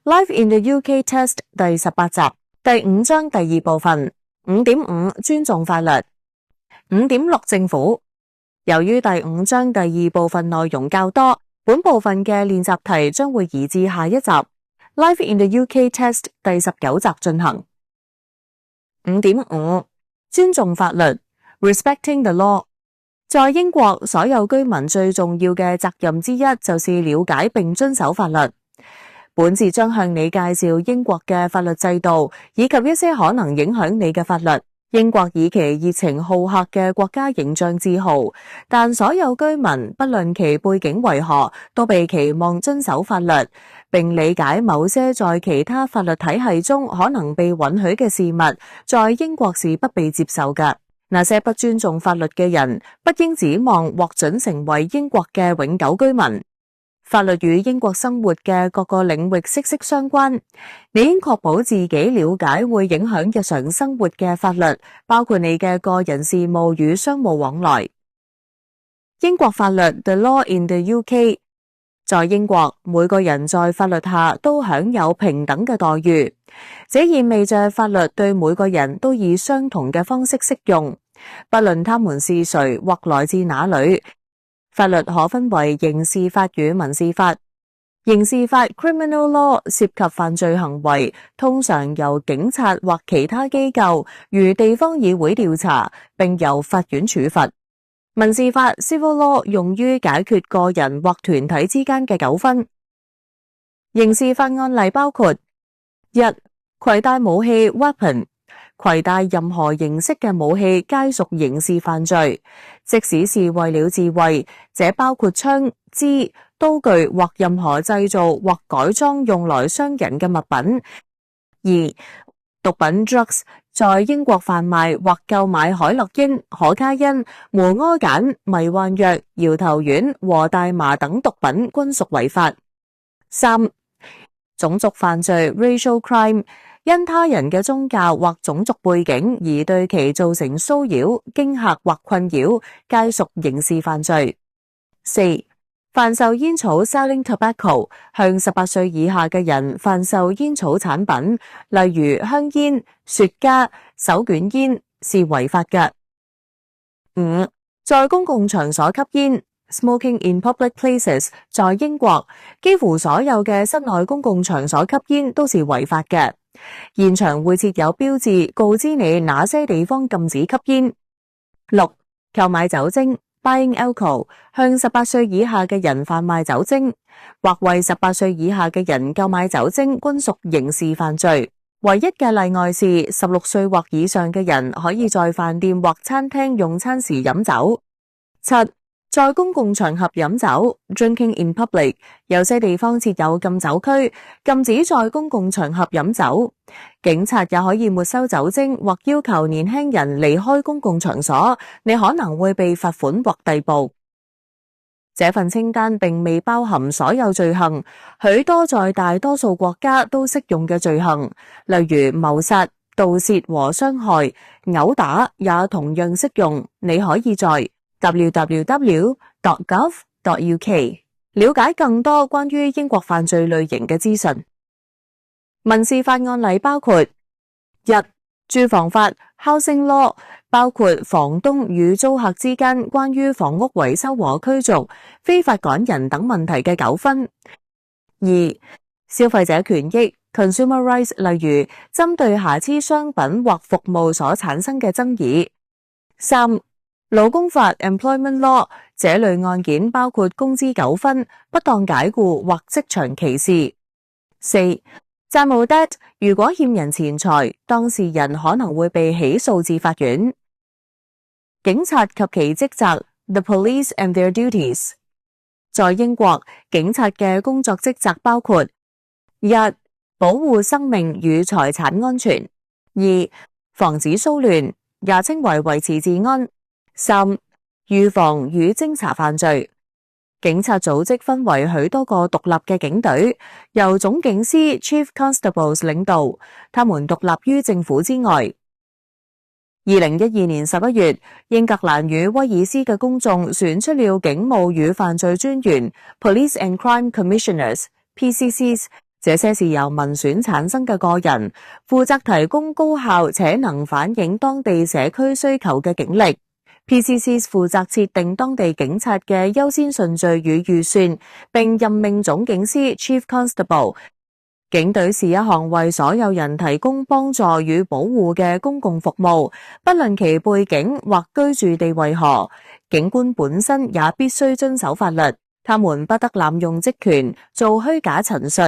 Life in the UK Test 第18集，第5章第2部分。5.5 尊重法律。5.6 政府。由於第5章第2部分內容較多，本部分嘅練習題將會移至下一集 Life in the UK Test 第19集進行。5.5 尊重法律 Respecting the law。在英國，所有居民最重要嘅責任之一就是了解並遵守法律。本節將向你介紹英國嘅法律制度，以及一些可能影響你嘅法律。英國以其熱情好客嘅國家形象自豪，但所有居民不論其背景為何，都被期望遵守法律，並理解某些在其他法律體系中可能被允許嘅事物，在英國是不被接受嘅。那些不尊重法律嘅人，不應指望獲准成為英國嘅永久居民。法律與英國生活嘅各個領域息息相關，你應確保自己了解會影響日常生活嘅法律，包括你嘅個人事務與商務往來。英國法律 The Law in the UK。 在英國，每個人在法律下都享有平等嘅待遇，這意味着法律對每個人都以相同嘅方式適用，不論他們是誰或來自哪裏。法律可分為刑事法與民事法。刑事法 Criminal Law 涉及犯罪行為，通常由警察或其他機構如地方議會調查，並由法院處罰。民事法 Civil Law 用於解決個人或團體之間嘅糾紛。刑事法案例包括： 1. 攜帶武器 Weapon。攜帶任何形式嘅武器皆屬刑事犯罪，即使是為了自衛，這包括槍、枝、刀具或任何製造或改裝用來傷人嘅物品。 2. 毒品 drugs， 在英國販賣或購買海洛因、可卡因、摩柯鹼、迷幻藥、搖頭丸和大麻等毒品均屬違法。 3. 種族犯罪 racial crime，因他人嘅宗教或種族背景而對其造成騷擾、驚嚇或困擾，皆屬刑事犯罪。 4. 販售煙草 selling tobacco， 向18歲以下嘅人販售煙草產品，例如香煙、雪茄、手捲煙，是違法嘅。 5. 在公共場所吸煙 Smoking in public places， 在英國，幾乎所有嘅室內公共場所吸煙都是違法嘅。現場會設有標誌，告知你哪些地方禁止吸煙。 6. 購買酒精 Buying alcohol， 向18歲以下嘅人販賣酒精，或為18歲以下嘅人購買酒精，均屬刑事犯罪。唯一嘅例外是16歲或以上嘅人可以在飯店或餐廳用餐時飲酒。 7. 在公共場合飲酒 Drinking in public， 有些地方設有禁酒區，禁止在公共場合飲酒。警察也可以沒收酒精或要求年輕人離開公共場所，你可能會被罰款或逮捕。這份清單並未包含所有罪行，許多在大多數國家都適用嘅罪行，例如謀殺、盜竊和傷害、毆打也同樣適用。你可以在www.gov.uk 了解更多關於英國犯罪類型嘅資訊。民事法案例包括： 1. 住房法 Housing Law， 包括房東與租客之間關於房屋維修和驅逐、非法趕人等問題嘅糾紛。 2. 消費者權益 Consumer Rights， 例如針對瑕疵商品或服務所產生嘅爭議。 3. 勞工法 Employment Law， 這類案件包括工資糾紛、不當解僱或職場歧視。 4. 債務 debt， 如果欠人錢財，當事人可能會被起訴至法院。警察及其職責 The Police and their duties。 在英國，警察嘅工作職責包括： 1. 保護生命與財產安全； 2. 防止騷亂，也稱為維持治安； 3. 預防與偵查犯罪。警察組織分為許多個獨立嘅警隊，由總警司 Chief Constables 領導，他們獨立於政府之外。2012年11月，英格蘭與威爾斯嘅公眾選出了警務與犯罪專員 Police and Crime Commissioners PCCs，這些是由民選產生嘅個人，負責提供高效且能反映當地社區需求嘅警力。PCCs 負責設定當地警察嘅優先順序與預算，並任命總警司 Chief Constable。警隊是一項為所有人提供幫助與保護嘅公共服務，不論其背景或居住地為何。警官本身也必須遵守法律。他們不得濫用職權，做虛假陳述，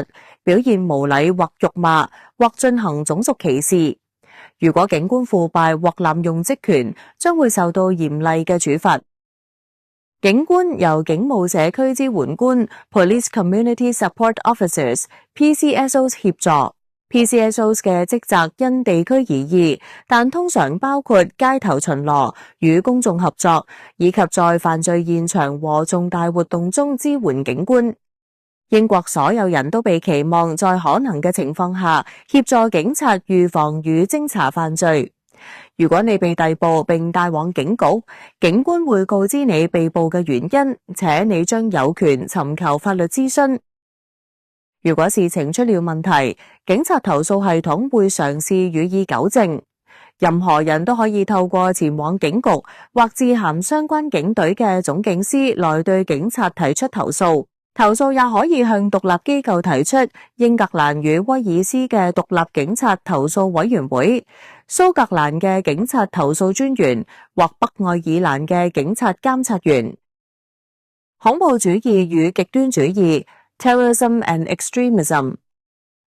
表現無禮或辱罵，或進行種族歧視。如果警官腐敗或濫用職權，將會受到嚴厲嘅處罰。警官由警務社區支援官 （Police Community Support Officers，PCSOs） 協助。PCSOs 嘅職責因地區而異，但通常包括街頭巡邏、與公眾合作，以及在犯罪現場和重大活動中支援警官。英國所有人都被期望在可能嘅情況下協助警察預防與偵查犯罪。如果你被逮捕並帶往警局，警官會告知你被捕嘅原因，且你將有權尋求法律諮詢。如果事情出了問題，警察投訴系統會嘗試予以糾正。任何人都可以透過前往警局或致函相關警隊嘅總警司來對警察提出投訴。投訴也可以向獨立機構提出，英格蘭與威爾斯嘅獨立警察投訴委員會、蘇格蘭嘅警察投訴專員或北愛爾蘭嘅警察監察員。恐怖主義與極端主義 Terrorism and Extremism。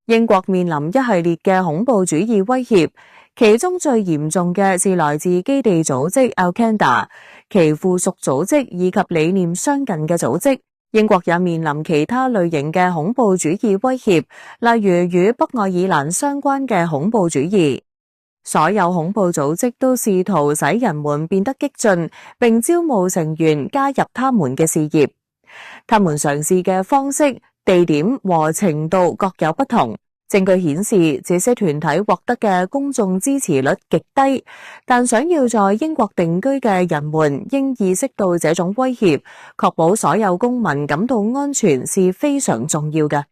英國面臨一系列嘅恐怖主義威脅，其中最嚴重嘅是來自基地組織 Al-Qaeda、其附屬組織以及理念相近嘅組織。英國也面臨其他類型嘅恐怖主義威脅，例如與北愛爾蘭相關嘅恐怖主義。所有恐怖組織都試圖使人們變得激進，並招募成員加入他們嘅事業。他們嘗試嘅方式、地點和程度各有不同。證據顯示，這些團體獲得嘅公眾支持率極低，但想要在英國定居嘅人們應意識到這種威脅，確保所有公民感到安全是非常重要嘅。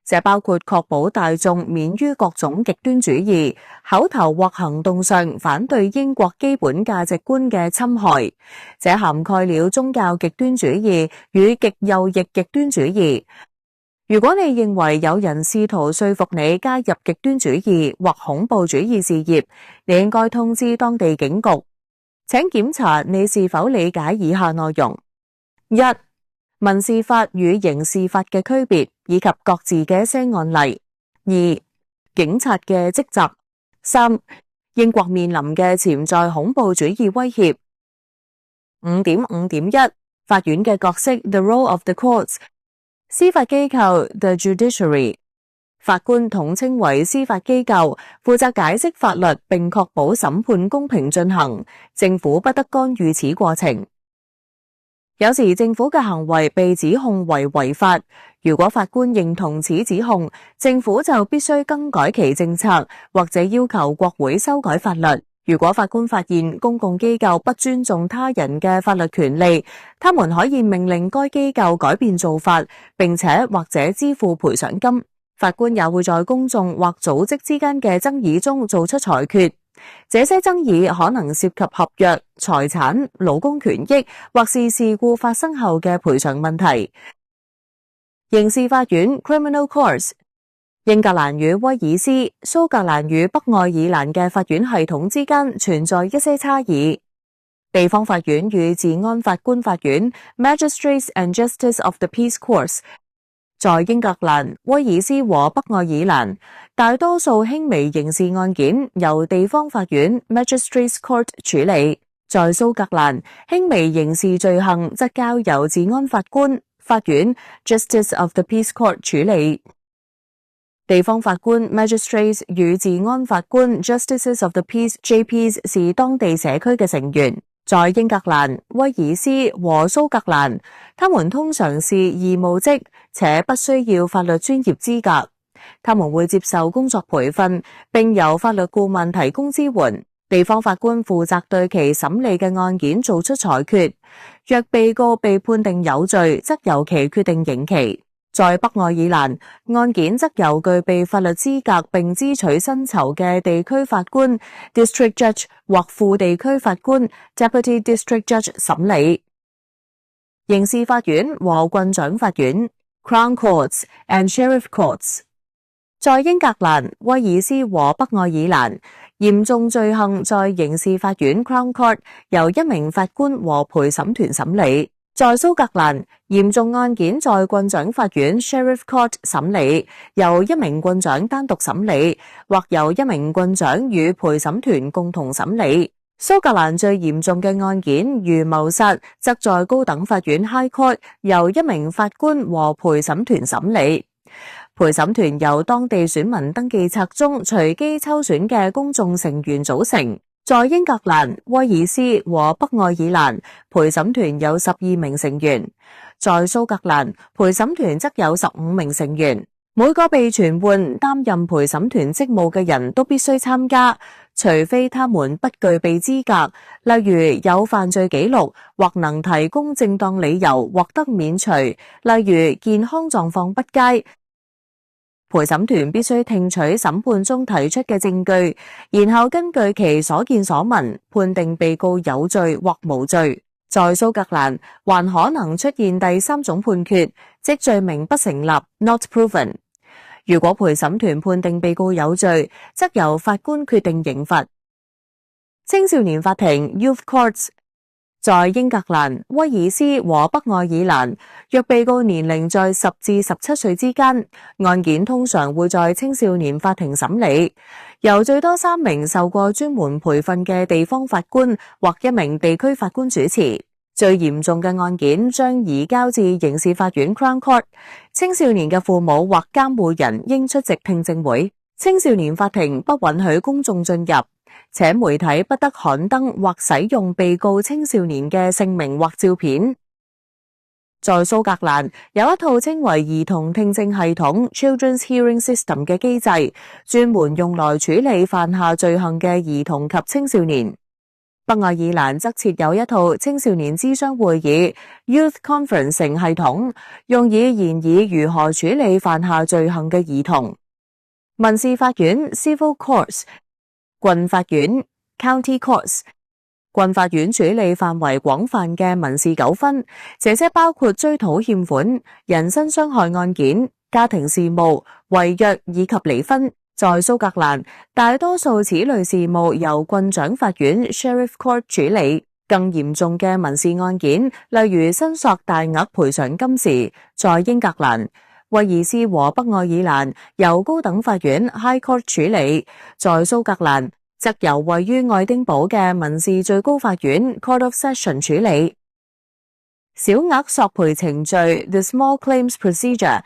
這包括確保大眾免於各種極端主義，口頭或行動上反對英國基本價值觀嘅侵害。這涵蓋了宗教極端主義與極右翼極端主義。如果你認為有人試圖說服你加入極端主義或恐怖主義事業，你應該通知當地警局。請檢查你是否理解以下內容：一、民事法與刑事法嘅區別，以及各自嘅一些案例；二、警察嘅職責；三、英國面臨嘅潛在恐怖主義威脅。5.5.1 法院嘅角色 The role of the courts。司法機構 The Judiciary。 法官統稱為司法機構，負責解釋法律並確保審判公平進行，政府不得干預此過程。有時政府嘅行為被指控為違法，如果法官認同此指控，政府就必須更改其政策，或者要求國會修改法律。如果法官發現公共機構不尊重他人嘅法律權利，他們可以命令該機構改變做法，並且或者支付賠償金。法官也會在公眾或組織之間嘅爭議中做出裁決，這些爭議可能涉及合約、財產、勞工權益，或是事故發生後嘅賠償問題。刑事法院 Criminal Courts。英格蘭與威爾斯、蘇格蘭與北愛爾蘭嘅法院系統之間存在一些差異。地方法院與治安法官法院 Magistrates and Justice of the Peace Courts。 在英格蘭、威爾斯和北愛爾蘭，大多數輕微刑事案件由地方法院 Magistrates Court 處理。在蘇格蘭，輕微刑事罪行則交由治安法官法院 Justice of the Peace Court 處理。地方法官 Magistrates 與治安法官 Justices of the Peace JPs 是當地社區嘅成員。在英格蘭、威爾斯和蘇格蘭，他們通常是義務職，且不需要法律專業資格。他們會接受工作培訓，並由法律顧問提供支援。地方法官負責對其審理嘅案件做出裁決。若被告被判定有罪，則由其決定刑期。在北愛爾蘭，案件則由具備法律資格並支取薪酬嘅地區法官 （District Judge） 或副地區法官 （Deputy District Judge） 審理。刑事法院和郡長法院 （Crown Courts and Sheriff Courts）。在英格蘭、威爾斯和北愛爾蘭，嚴重罪行在刑事法院 （Crown Court） 由一名法官和陪審團審理。在蘇格蘭，嚴重案件在郡長法院 （Sheriff Court） 審理，由一名郡長單獨審理，或由一名郡長與陪審團共同審理。蘇格蘭最嚴重嘅案件如謀殺，則在高等法院 （High Court） 由一名法官和陪審團審理。陪審團由當地選民登記冊中隨機抽選嘅公眾成員組成。在英格蘭、威爾斯和北愛爾蘭，陪審團有12名成員；在蘇格蘭，陪審團則有15名成員。每個被傳喚擔任陪審團職務嘅人都必須參加，除非他們不具備資格，例如有犯罪記錄，或能提供正當理由獲得免除，例如健康狀況不佳。陪審團必須聽取審判中提出嘅證據，然後根據其所見所聞，判定被告有罪或無罪。在蘇格蘭，還可能出現第三種判決，即罪名不成立 （not proven）。如果陪審團判定被告有罪，則由法官決定刑罰。青少年法庭 （Youth Courts）。在英格蘭、威爾斯和北愛爾蘭，若被告年齡在10至17歲之間，案件通常會在青少年法庭審理，由最多3名受過專門培訓嘅地方法官或一名地區法官主持。最嚴重嘅案件將移交至刑事法院 Crown Court。青少年嘅父母或監護人應出席聽證會。青少年法庭不允許公眾進入，且媒體不得刊登或使用被告青少年嘅姓名或照片。在蘇格蘭，有一套稱為兒童聽證系統 Children's Hearing System 嘅機制，專門用來處理犯下罪行嘅兒童及青少年。北愛爾蘭則設有一套青少年諮商會議 Youth Conferencing 系統，用以研議如何處理犯下罪行嘅兒童。民事法院 Civil Courts。郡法院 County Courts。 郡法院處理範圍廣泛嘅民事糾紛，這些包括追討欠款、人身傷害案件、家庭事務、違約以及離婚。在蘇格蘭，大多數此類事務由郡長法院 Sheriff Court 處理。更嚴重嘅民事案件，例如申索大額賠償金時，在英格蘭、威爾斯和北愛爾蘭由高等法院 High Court 處理，在蘇格蘭則由位於愛丁堡嘅民事最高法院 Court of Session 處理。小額索賠程序 The Small Claims Procedure。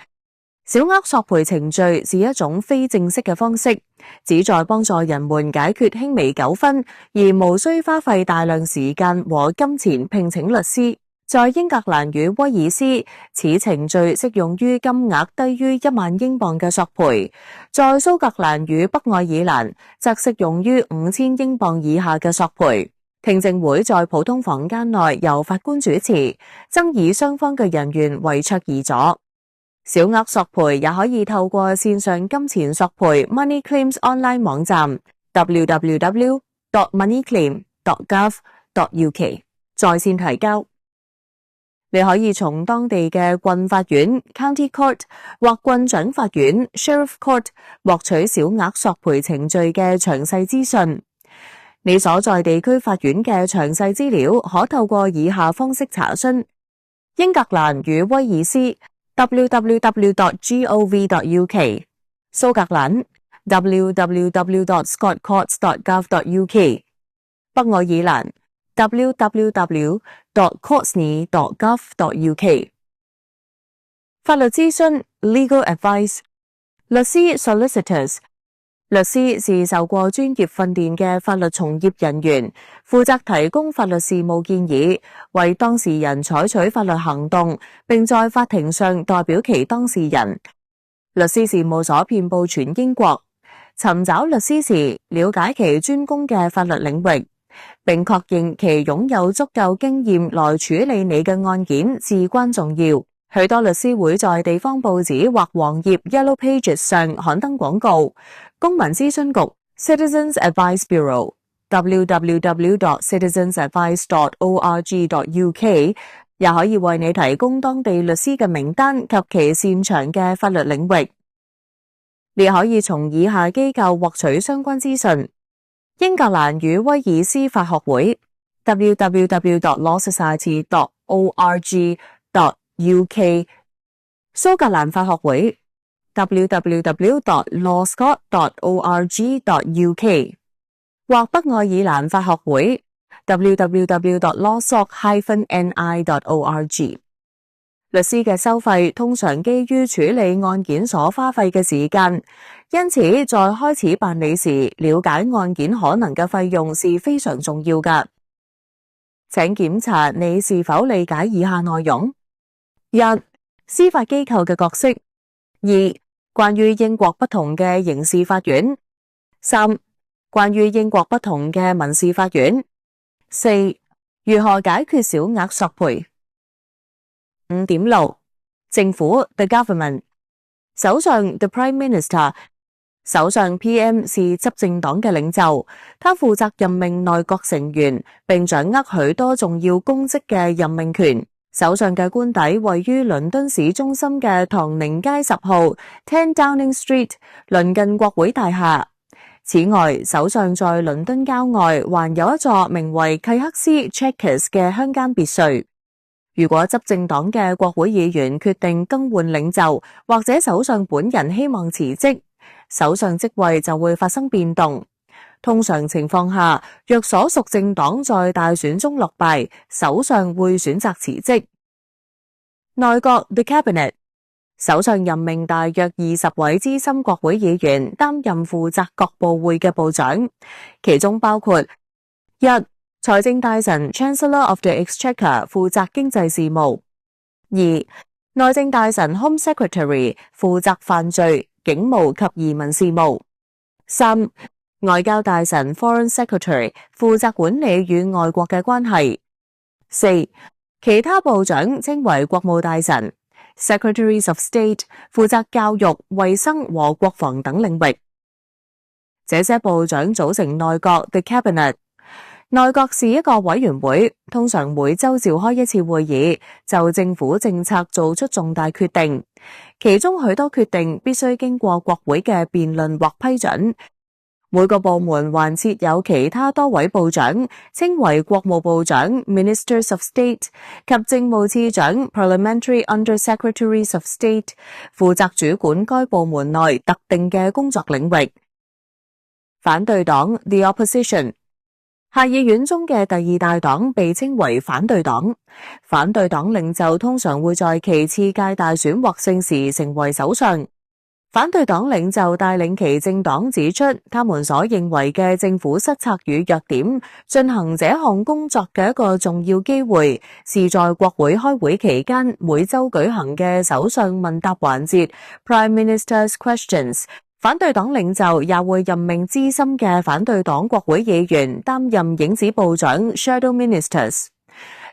小額索賠程序是一種非正式嘅方式，旨在幫助人們解決輕微糾紛，而無需花費大量時間和金錢聘請律師。在英格蘭與威爾斯，此程序適用於金額低於1萬英鎊嘅索賠；在蘇格蘭與北愛爾蘭，則適用於5000英鎊以下嘅索賠。聽證會在普通房間內由法官主持，爭議雙方嘅人員圍桌而坐。小額索賠也可以透過線上金錢索賠 Money Claims Online 網站 www.moneyclaim.gov.uk 在線提交。你可以從當地嘅郡法院 County Court 或郡長法院 Sheriff Court 獲取小額索賠程序嘅詳細資訊。你所在地區法院嘅詳細資料可透過以下方式查詢：英格蘭與威爾斯 www.gov.uk 蘇格蘭 www.scotcourts.gov.uk 北愛爾蘭 www.courtsney.gov.uk 法律諮詢 Legal Advice 律師 Solicitors 律師是受過專業訓練嘅法律從業人員，負責提供法律事務建議，為當事人採取法律行動，並在法庭上代表其當事人。律師事務所遍佈全英國，尋找律師時，了解其專攻嘅法律領域，並確認其擁有足夠經驗來處理你嘅案件至關重要。許多律師會在地方報紙或黃頁 Yellow Pages 上刊登廣告。公民諮詢局 Citizens Advice Bureau www.citizensadvice.org.uk 也可以為你提供當地律師嘅名單及其擅長嘅法律領域。你可以從以下機構獲取相關資訊：英格蘭與威爾斯法學會 www.lawsociety.org.uk 蘇格蘭法學會 www.lawscot.org.uk 或北愛爾蘭法學會 www.lawsoc-ni.org。 律師嘅收費通常基於處理案件所花費嘅時間，因此在開始辦理時，了解案件可能嘅費用是非常重要嘅。請檢查你是否理解以下內容：一、司法機構嘅角色；二、關於英國不同嘅刑事法院；三、關於英國不同嘅民事法院；四、如何解決小額索賠。5.6 政府 The Government 首相 The Prime Minister 首相 PM 是執政黨嘅領袖，他負責任命內閣成員並掌握許多重要公職嘅任命權。首相嘅官邸位於倫敦市中心嘅唐寧街10號 10 Downing Street， 鄰近國會大廈。此外，首相在倫敦郊外還有一座名為契克斯 Chequers 嘅鄉間別墅。如果執政黨嘅國會議員決定更換領袖，或者首相本人希望辭職，首相職位就會發生變動。通常情況下，若所屬政黨在大選中落敗，首相會選擇辭職。內閣 The Cabinet 首相任命大約20位資深國會議員擔任負責各部會嘅部長，其中包括：一、財政大臣 Chancellor of the Exchequer 負責經濟事務；二、內政大臣 Home Secretary 負責犯罪、警務及移民事務；三、外交大臣 Foreign Secretary 負責管理與外國嘅關係；四、其他部長稱為國務大臣 Secretaries of State 負責教育、衛生和國防等領域。這些部長組成內閣 The Cabinet。內閣是一個委員會，通常每周召開一次會議，就政府政策做出重大決定。其中許多決定必須經過國會嘅辯論或批准。每個部門還設有其他多位部長，稱為國務部長 Ministers of State 及政務次長 Parliamentary Under-Secretaries of State， 負責主管該部門內特定嘅工作領域。反對黨 The Opposition下議院中嘅第二大黨被稱為反對黨。反對黨領袖通常會在其次屆大選獲勝時成為首相。反對黨領袖帶領其政黨指出，他們所認為嘅政府失策與弱點，進行這項工作嘅一個重要機會，是在國會開會期間每周舉行嘅首相問答環節 Prime Minister's Questions。反對黨領袖也會任命資深嘅反對黨國會議員擔任影子部長 Shadow Ministers，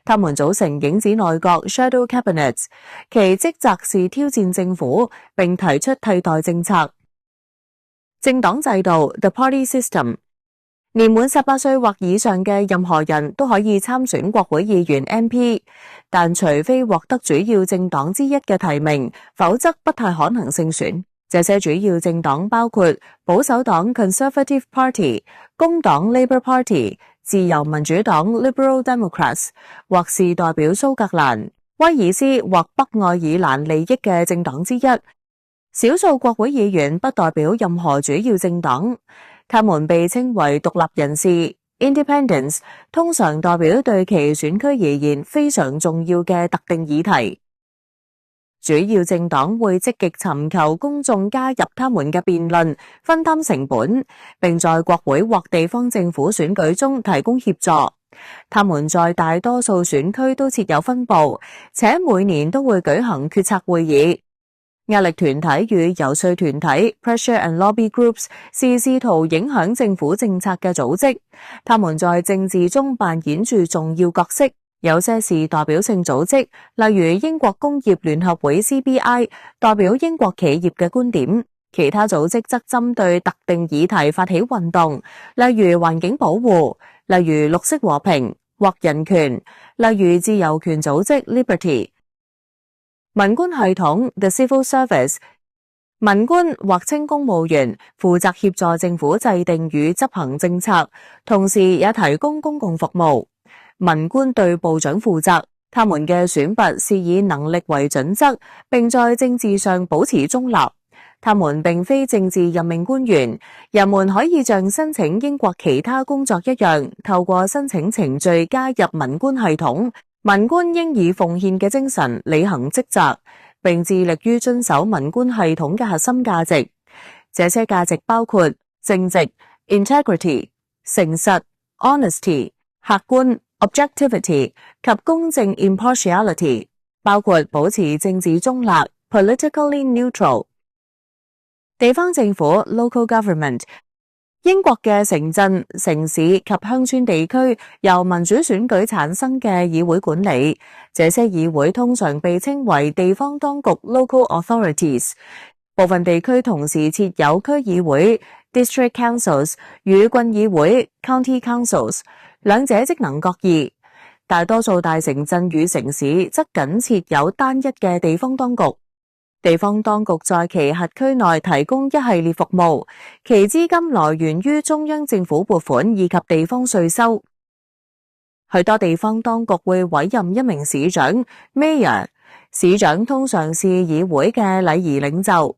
他們組成影子內閣 Shadow Cabinets， 其職責是挑戰政府並提出替代政策。政黨制度 The Party System， 年滿18歲或以上嘅任何人都可以參選國會議員 MP， 但除非獲得主要政黨之一嘅提名，否則不太可能勝選。這些主要政黨包括保守黨 Conservative Party、工黨 Labour Party、自由民主黨 Liberal Democrats， 或是代表蘇格蘭、威爾斯或北愛爾蘭利益嘅政黨之一。少數國會議員不代表任何主要政黨，他們被稱為獨立人士 Independents， 通常代表對其選區而言非常重要嘅特定議題。主要政黨會積極尋求公眾加入他們嘅辯論，分擔成本，並在國會或地方政府選舉中提供協助。他們在大多數選區都設有分部，且每年都會舉行決策會議。壓力團體與遊說團體 Pressure and Lobby Groups 是試圖影響政府政策嘅組織，他們在政治中扮演住重要角色。有些是代表性組織，例如英國工業聯合會 CBI， 代表英國企業嘅觀點。其他組織則針對特定議題發起運動，例如環境保護，例如綠色和平或人權，例如自由權組織 Liberty。文官系統 The Civil Service， 文官或稱公務員，負責協助政府制定與執行政策，同時也提供公共服務。文官對部長負責，他們嘅選拔是以能力為準則，並在政治上保持中立。他們並非政治任命官員，人們可以像申請英國其他工作一樣，透過申請程序加入文官系統。文官應以奉獻嘅精神履行職責，並致力於遵守文官系統嘅核心價值。這些價值包括正直 （integrity）、誠實 （honesty）、客觀 （objectivity） 及公正 （impartiality）， 包括保持政治中立 （politically neutral）。地方政府 （local government）， 英國嘅城鎮、城市及鄉村地區由民主選舉產生嘅議會管理，這些議會通常被稱為地方當局 （local authorities）。部分地區同時設有區議會 （district councils） 與郡議會 （county councils）， 兩者職能各異。大多數大城鎮與城市則僅設有單一嘅地方當局。地方當局在其轄區內提供一系列服務，其資金來源於中央政府撥款以及地方稅收。許多地方當局會委任一名市長 （mayor）， 市長通常是議會嘅禮儀領袖。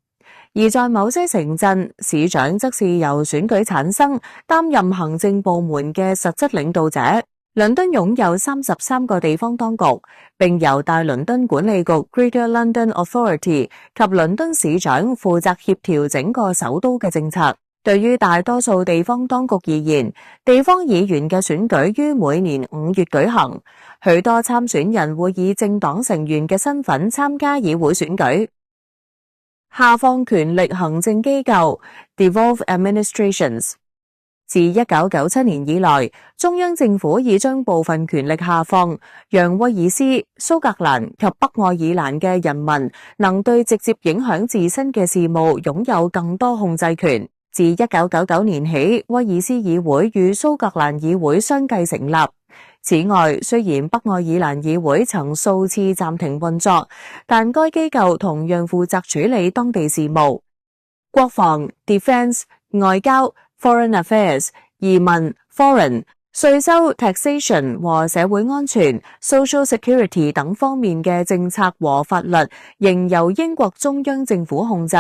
而在某些城鎮，市長則是由選舉產生，擔任行政部門嘅實質領導者。倫敦擁有33個地方當局，並由大倫敦管理局 Greater London Authority 及倫敦市長負責協調整個首都嘅政策。對於大多數地方當局而言，地方議員嘅選舉於每年5月舉行，許多參選人會以政黨成員嘅身份參加議會選舉。下放權力行政機構 Devolved Administrations。自1997年以來，中央政府已將部分權力下放，讓威爾斯、蘇格蘭及北愛爾蘭嘅人民能對直接影響自身嘅事務擁有更多控制權。自1999年起，威爾斯議會與蘇格蘭議會相繼成立。此外，雖然北愛爾蘭議會曾數次暫停運作，但該機構同樣負責處理當地事務。國防 Defense、外交Foreign Affairs、移民 Foreign、稅收 Taxation 和社會安全 Social Security 等方面嘅政策和法律仍由英國中央政府控制。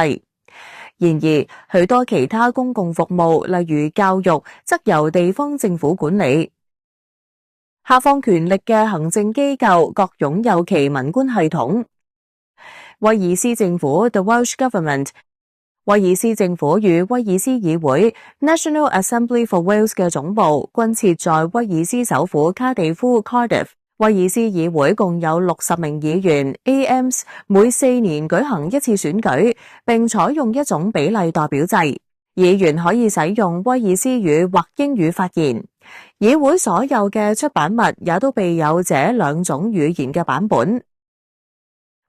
然而，許多其他公共服務，例如教育，則由地方政府管理。下放權力嘅行政機構各擁有其文官系統。威爾斯政府 The Welsh Government，威爾斯政府與威爾斯議會 National Assembly for Wales 嘅總部均設在威爾斯首府卡地夫 Cardiff。威爾斯議會共有60名議員 AMs， 每4年舉行一次選舉，並採用一種比例代表制。議員可以使用威爾斯語或英語發言。議會所有嘅出版物也都備有這兩種語言嘅版本。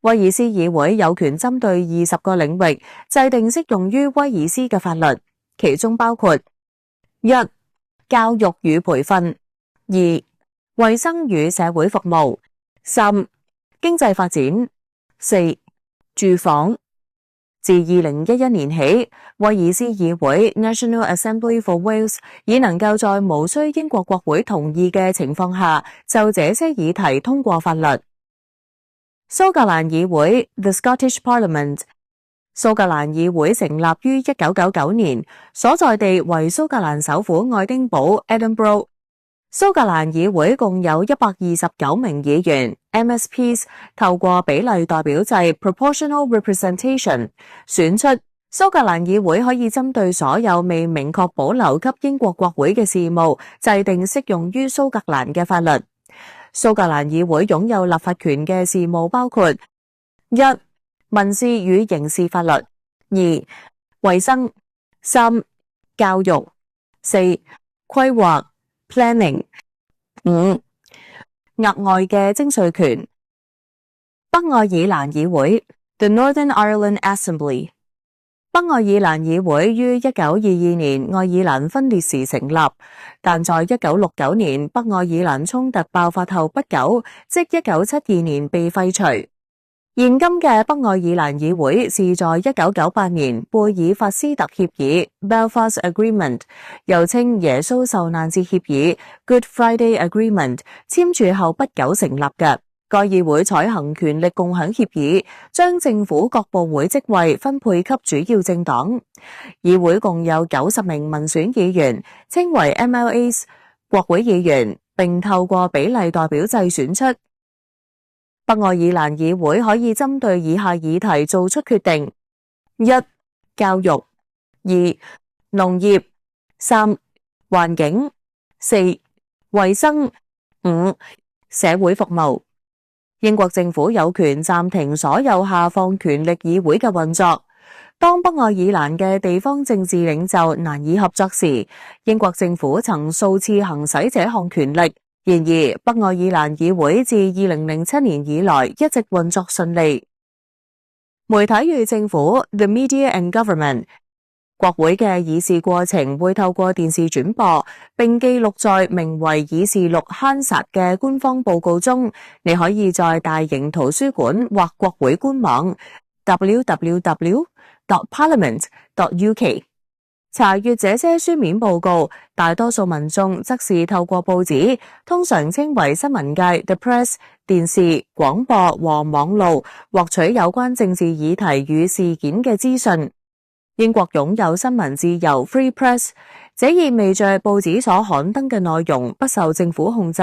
威爾斯議會有權針對20個領域制定適用於威爾斯嘅法律，其中包括1. 教育與培訓 2. 衛生與社會服務 3. 經濟發展 4. 住房。自2011年起，威爾斯議會 National Assembly for Wales 已能夠在無需英國國會同意嘅情況下，就這些議題通過法律。蘇格蘭議會 The Scottish Parliament， 蘇格蘭議會成立於1999年，所在地為蘇格蘭首府愛丁堡 Edinburgh。蘇格蘭議會共有129名議員 MSPs， 透過比例代表制 Proportional Representation 選出。蘇格蘭議會可以針對所有未明確保留給英國國會嘅事務，制定適用於蘇格蘭嘅法律。蘇格蘭議會擁有立法權嘅事務包括1. 民事與刑事法律 2. 衛生 3. 教育 4. 規劃 Planning 5. 額外嘅徵稅權。北愛爾蘭議會 The Northern Ireland Assembly。 北愛爾蘭議會於1922年愛爾蘭分裂時成立，但在1969年北愛爾蘭衝突爆發後不久，即1972年被廢除。現今嘅北愛爾蘭議會是在1998年貝爾法斯特協議 Belfast Agreement， 又稱耶穌受難節協議 Good Friday Agreement 簽署後不久成立嘅。該議會採行權力共享協議，將政府各部會職位分配給主要政黨。議會共有90名民選議員，稱為 MLAs 國會議員，並透過比例代表制選出。北愛爾蘭議會可以針對以下議題做出決定：1. 教育； 2. 農業； 3. 環境； 4. 衛生； 5. 社會服務。英國政府有權暫停所有下放權力議會嘅運作。當北愛爾蘭嘅地方政治領袖難以合作時，英國政府曾數次行使這項權力。然而，北愛爾蘭議會自2007年以來一直運作順利。媒體與政府 The Media and Government。 國會嘅議事過程會透過電視轉播，並記錄在名為議事錄刊薩嘅官方報告中。你可以在大型圖書館或國會官網 www.parliament.uk 查閱這些書面報告。大多數民眾則是透過報紙，通常稱為新聞界 The Press、電視、廣播和網路獲取有關政治議題與事件嘅資訊。英國擁有新聞自由 Free Press， 這意味着報紙所刊登嘅內容不受政府控制。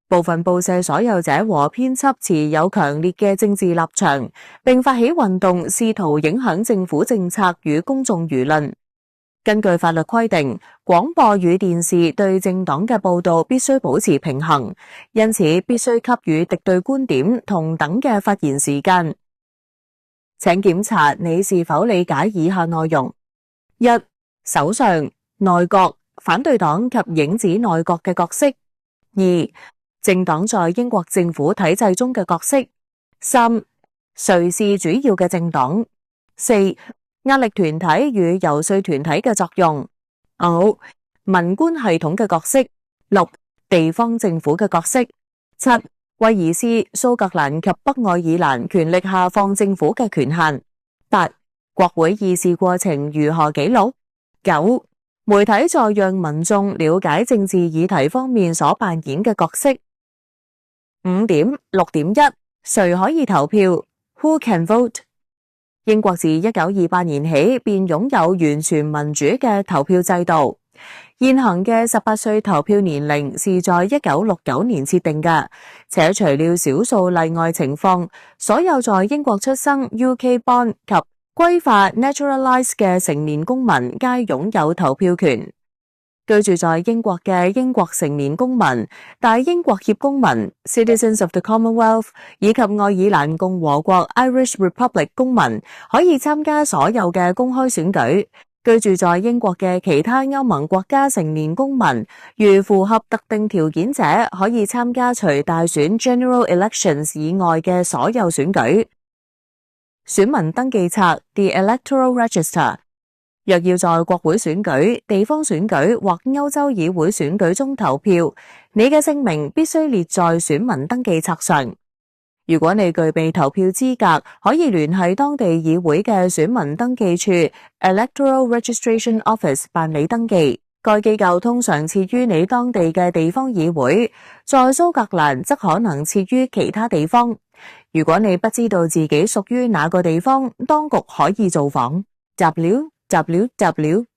部分報社所有者和編輯持有強烈嘅政治立場，並發起運動，試圖影響政府政策與公眾輿論。根據法律規定，廣播與電視對政黨嘅報導必須保持平衡，因此必須給予敵對觀點同等嘅發言時間。請檢查你是否理解以下內容：1. 首相、內閣、反對黨及影子內閣嘅角色； 2. 政黨在英國政府體制中嘅角色； 3. 誰是主要嘅政黨； 4. 壓力團體與遊說團體嘅作用； 5. 文官系統嘅角色； 6. 地方政府嘅角色； 7. 威爾斯、蘇格蘭及北愛爾蘭權力下放政府嘅權限； 8. 國會議事過程如何記錄； 9. 媒體在讓民眾了解政治議題方面所扮演嘅角色。5.6.1 誰可以投票 ？Who can vote？ 英國自1928年起便擁有完全民主嘅投票制度。現行嘅18歲投票年齡是在1969年設定嘅，且除了少數例外情況，所有在英國出生 UK born 及歸化 naturalized 嘅成年公民皆擁有投票權。居住在英國嘅英國成年公民、大英國協公民 Citizens of the Commonwealth 以及愛爾蘭共和國 Irish Republic 公民可以參加所有嘅公開選舉。居住在英國嘅其他歐盟國家成年公民，如符合特定條件者，可以參加除大選 General Elections 以外嘅所有選舉。選民登記冊 The Electoral Register。 若要在國會選舉、地方選舉或歐洲議會選舉中投票，你嘅姓名必須列在選民登記冊上。如果你具備投票資格，可以聯繫當地議會嘅選民登記處 Electoral Registration Office 辦理登記。該機構通常設於你當地嘅地方議會，在蘇格蘭則可能設於其他地方。如果你不知道自己屬於哪個地方，當局可以造訪 www.gov.uk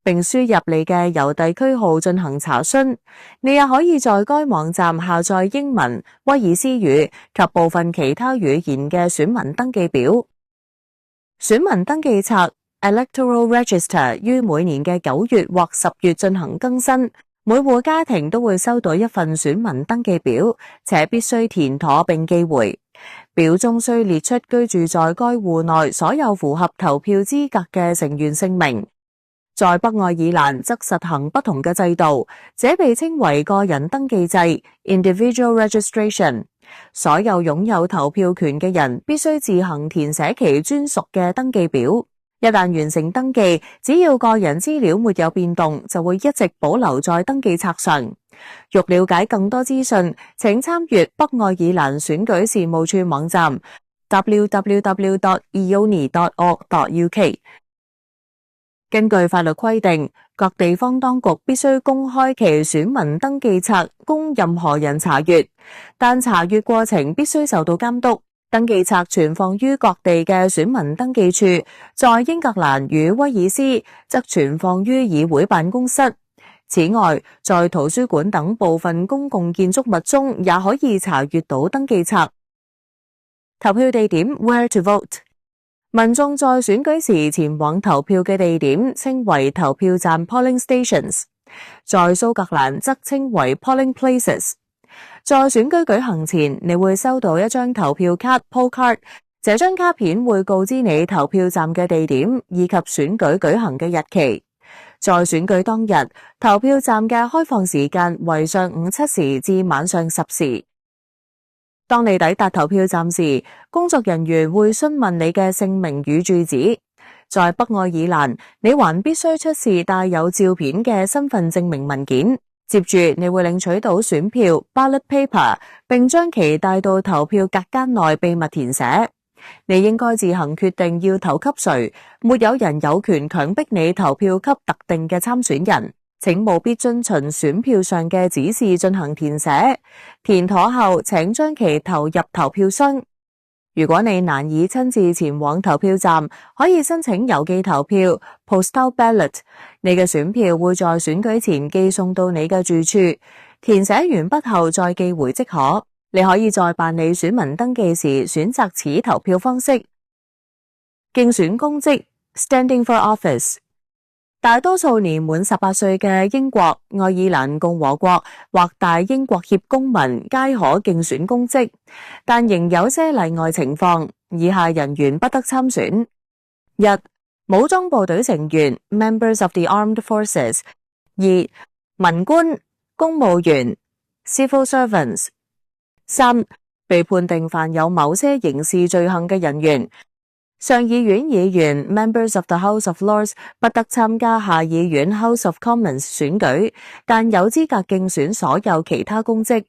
並輸入你嘅郵遞區號進行查詢。你也可以在該網站下載英文、威爾斯語及部分其他語言嘅選民登記表。選民登記冊 Electoral Register 於每年嘅9月或10月進行更新。每戶家庭都會收到一份選民登記表，且必須填妥並寄回。表中需列出居住在該戶內所有符合投票資格嘅成員姓名。在北愛爾蘭則實行不同嘅制度，這被稱為個人登記制 （individual registration）。所有擁有投票權嘅人必須自行填寫其專屬嘅登記表。一旦完成登記，只要個人資料沒有變動，就會一直保留在登記冊上。欲了解更多資訊，請參閱北愛爾蘭選舉事務處網站 www.eoni.org.uk。根據法律規定，各地方當局必須公開其選民登記冊供任何人查閱，但查閱過程必須受到監督。登記冊存放於各地嘅選民登記處，在英格蘭與威爾斯則存放於議會辦公室。此外，在圖書館等部分公共建築物中也可以查閱到登記冊。投票地點 Where to vote。民眾在選舉時前往投票嘅地點稱為投票站 polling stations， 在蘇格蘭則稱為 polling places。在選舉舉行前，你會收到一張投票卡 poll card， 這張卡片會告知你投票站嘅地點以及選舉舉行嘅日期。在選舉當日，投票站嘅開放時間為上午7時至晚上10時。當你抵達投票站時，工作人員會詢問你嘅姓名與住址。在北愛爾蘭，你還必須出示帶有照片嘅身份證明文件。接住，你會領取到選票 ballot paper， 並將其帶到投票格間內秘密填寫。你應該自行決定要投給誰，沒有人有權強迫你投票給特定嘅參選人。請務必遵循選票上嘅指示進行填寫。填妥後，請將其投入投票箱。如果你難以親自前往投票站，可以申請郵寄投票 postal ballot。你嘅選票會在選舉前寄送到你嘅住處，填寫完畢後再寄回即可。你可以在辦理選民登記時選擇此投票方式。競選公職 Standing for office。大多數年滿18歲嘅英國、愛爾蘭共和國或大英國協公民皆可競選公職，但仍有些例外情況。以下人員不得參選： 1. 武裝部隊成員 Members of the Armed Forces。 2. 文官、公務員 Civil Servants。 3. 被判定犯有某些刑事罪行嘅人員。上議院議員 Members of the House of Lords 不得參加下議院 House of Commons 選舉，但有資格競選所有其他公職。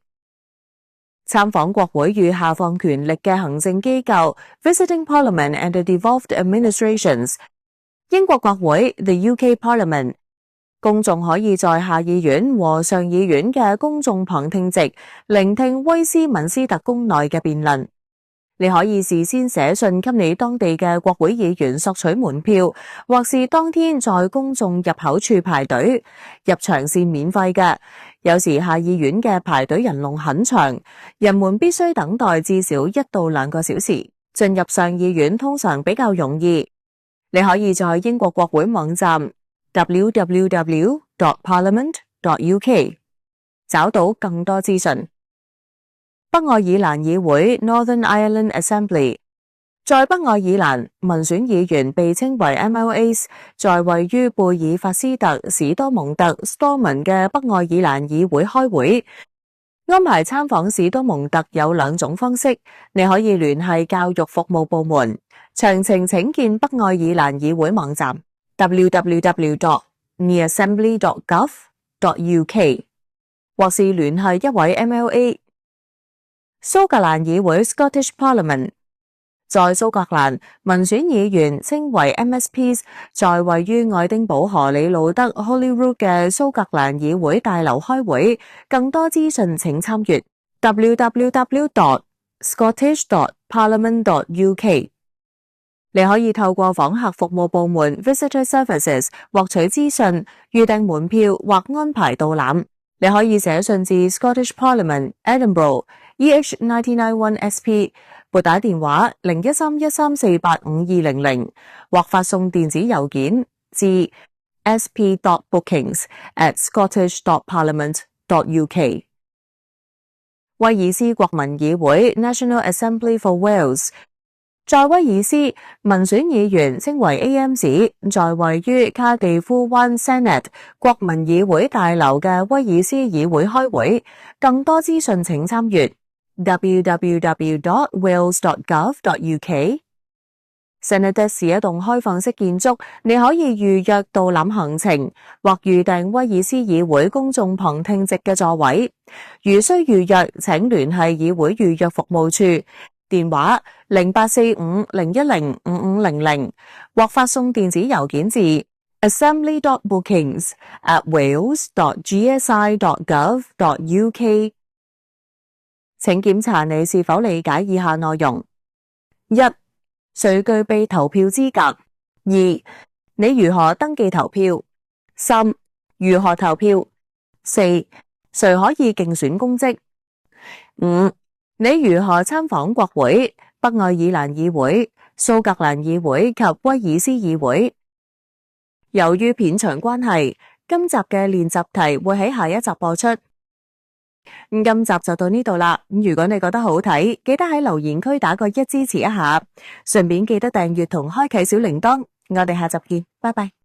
參訪國會與下放權力嘅行政機構 Visiting Parliament and the Devolved Administrations。 英國國會 The UK Parliament。 公眾可以在下議院和上議院嘅公眾旁聽席聆聽威斯敏斯特宮內嘅辯論。你可以事先寫信給你當地嘅國會議員索取門票，或是當天在公眾入口處排隊。入場是免費嘅，有時下議院嘅排隊人龍很長，人們必須等待至少1到2個小時。進入上議院通常比較容易。你可以在英國國會網站 www.parliament.uk 找到更多資訊。北愛爾蘭議會 Northern Ireland Assembly。 在北愛爾蘭，民選議員被稱為 MLAs， 在位於貝爾法斯特史多蒙特 Stormont 嘅北愛爾蘭議會開會。安排參訪史多蒙特有2種方式，你可以聯繫教育服務部門，詳情請見北愛爾蘭議會網站 www.neassembly.gov.uk， 或是聯繫一位 MLA。蘇格蘭議會 Scottish Parliament。 在蘇格蘭，民選議員稱為 MSPs， 在位於愛丁堡荷里路德 Holyrood 嘅蘇格蘭議會大樓開會。更多資訊請參閱 www.scottish.parliament.uk。 你可以透過訪客服務部門 Visitor Services 獲取資訊、預訂門票或安排導覽。你可以寫信至 Scottish Parliament Edinburgh EH991SP， 撥打電話0131348500，或發送電子郵件至 sp.bookings@scottish.parliament.uk。 威爾斯國民議會 National Assembly for Wales。在威爾斯，民選議員稱為 AM 市，在位於卡地夫灣 Senate 國民議會大樓嘅威爾斯議會開會。更多資訊請參閱 www.wales.gov.uk。Senate 是一棟開放式建築，你可以預約導覽行程，或預訂威爾斯議會公眾旁聽席嘅座位。如需預約，請聯繫議會預約服務處，電話0845-010-5500，或發送電子郵件至 assembly.bookings@wales.gsi.gov.uk。請檢查你是否理解以下內容：一、誰具備投票資格；二、你如何登記投票；三、如何投票；四、誰可以競選公職；五、你如何參訪國會、北愛爾蘭議會、蘇格蘭議會及威爾斯議會。由於片長關係，今集嘅練習題會喺下一集播出。今集就到呢度啦。如果你覺得好睇，記得喺留言區打個1支持一下，順便記得訂閱同開啟小鈴鐺。我哋下集見，拜拜。